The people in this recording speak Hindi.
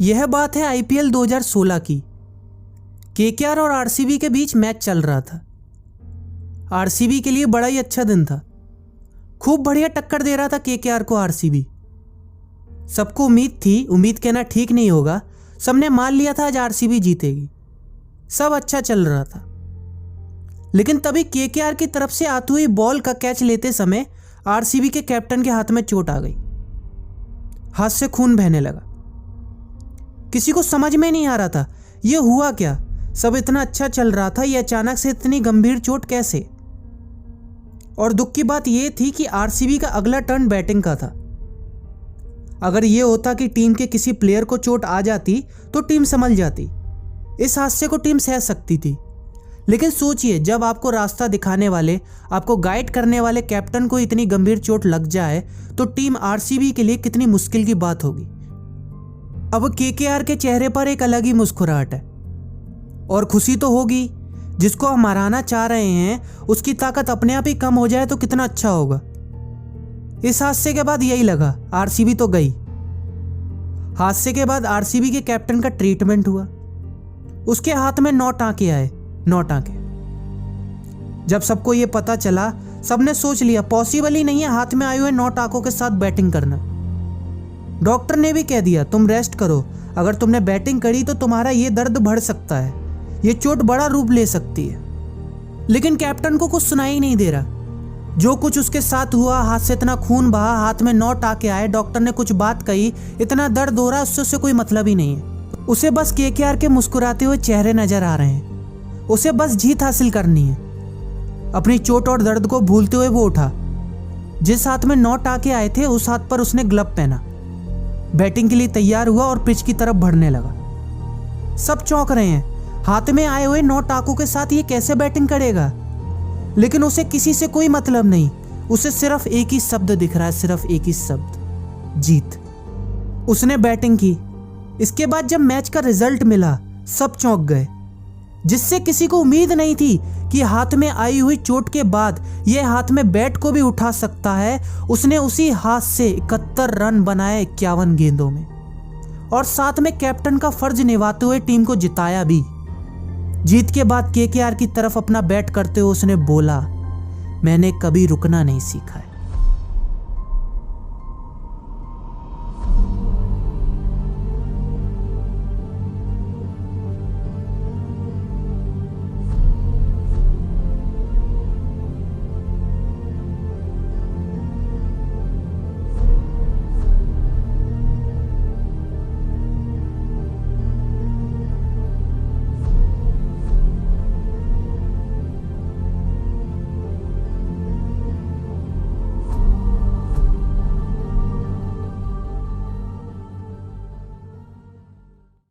यह बात है आईपीएल 2016 की। केकेआर और आरसीबी के बीच मैच चल रहा था। आरसीबी के लिए बड़ा ही अच्छा दिन था। खूब बढ़िया टक्कर दे रहा था केकेआर को आरसीबी। सबको उम्मीद थी, उम्मीद कहना ठीक नहीं होगा, सबने मान लिया था आज आरसीबी जीतेगी। सब अच्छा चल रहा था। लेकिन तभी केकेआर की तरफ से आती हुई बॉल का कैच लेते समय आरसीबी के कैप्टन के हाथ में चोट आ गई। हाथ से खून बहने लगा। किसी को समझ में नहीं आ रहा था यह हुआ क्या। सब इतना अच्छा चल रहा था, यह अचानक से इतनी गंभीर चोट कैसे। और दुख की बात यह थी कि आरसीबी का अगला टर्न बैटिंग का था। अगर यह होता कि टीम के किसी प्लेयर को चोट आ जाती तो टीम संभल जाती। इस हादसे को टीम सह सकती थी। लेकिन सोचिए, जब आपको रास्ता दिखाने वाले, आपको गाइड करने वाले कैप्टन को इतनी गंभीर चोट लग जाए तो टीम आरसीबी के लिए कितनी मुश्किल की बात होगी। अब केकेआर के चेहरे पर एक अलग ही मुस्कुराहट है और खुशी तो होगी। जिसको हम हराना चाह रहे हैं उसकी ताकत अपने आप ही कम हो जाए तो कितना अच्छा होगा। इस हादसे के बाद यही लगा, आरसीबी तो गई। हादसे के बाद आरसीबी के कैप्टन का ट्रीटमेंट हुआ। उसके हाथ में 9 टांके आए, 9 टांके। जब सबको यह पता चला, सबने सोच लिया पॉसिबल ही नहीं है हाथ में आए हुए 9 टांकों के साथ बैटिंग करना। डॉक्टर ने भी कह दिया तुम रेस्ट करो, अगर तुमने बैटिंग करी तो तुम्हारा ये दर्द बढ़ सकता है, ये चोट बड़ा रूप ले सकती है। लेकिन कैप्टन को कुछ सुनाई नहीं दे रहा। जो कुछ उसके साथ हुआ, हाथ से इतना खून बहा, हाथ में 9 टांके आए, डॉक्टर ने कुछ बात कही, इतना दर्द हो रहा है, उससे कोई मतलब ही नहीं है। उसे बस केकेआर के मुस्कुराते हुए चेहरे नजर आ रहे हैं। उसे बस जीत हासिल करनी है। अपनी चोट और दर्द को भूलते हुए वो उठा। जिस हाथ में 9 टांके आए थे उस हाथ पर उसने ग्लव पहना, बैटिंग के लिए तैयार हुआ और पिच की तरफ बढ़ने लगा। सब चौंक रहे हैं, हाथ में आए हुए 9 टांकों के साथ ये कैसे बैटिंग करेगा। लेकिन उसे किसी से कोई मतलब नहीं। उसे सिर्फ एक ही शब्द दिख रहा है, सिर्फ एक ही शब्द, जीत। उसने बैटिंग की। इसके बाद जब मैच का रिजल्ट मिला सब चौंक गए। जिससे किसी को उम्मीद नहीं थी कि हाथ में आई हुई चोट के बाद यह हाथ में बैट को भी उठा सकता है। उसने उसी हाथ से 71 रन बनाए 51 गेंदों में और साथ में कैप्टन का फर्ज निभाते हुए टीम को जिताया भी। जीत के बाद केकेआर की तरफ अपना बैट करते हुए उसने बोला, मैंने कभी रुकना नहीं सीखा है।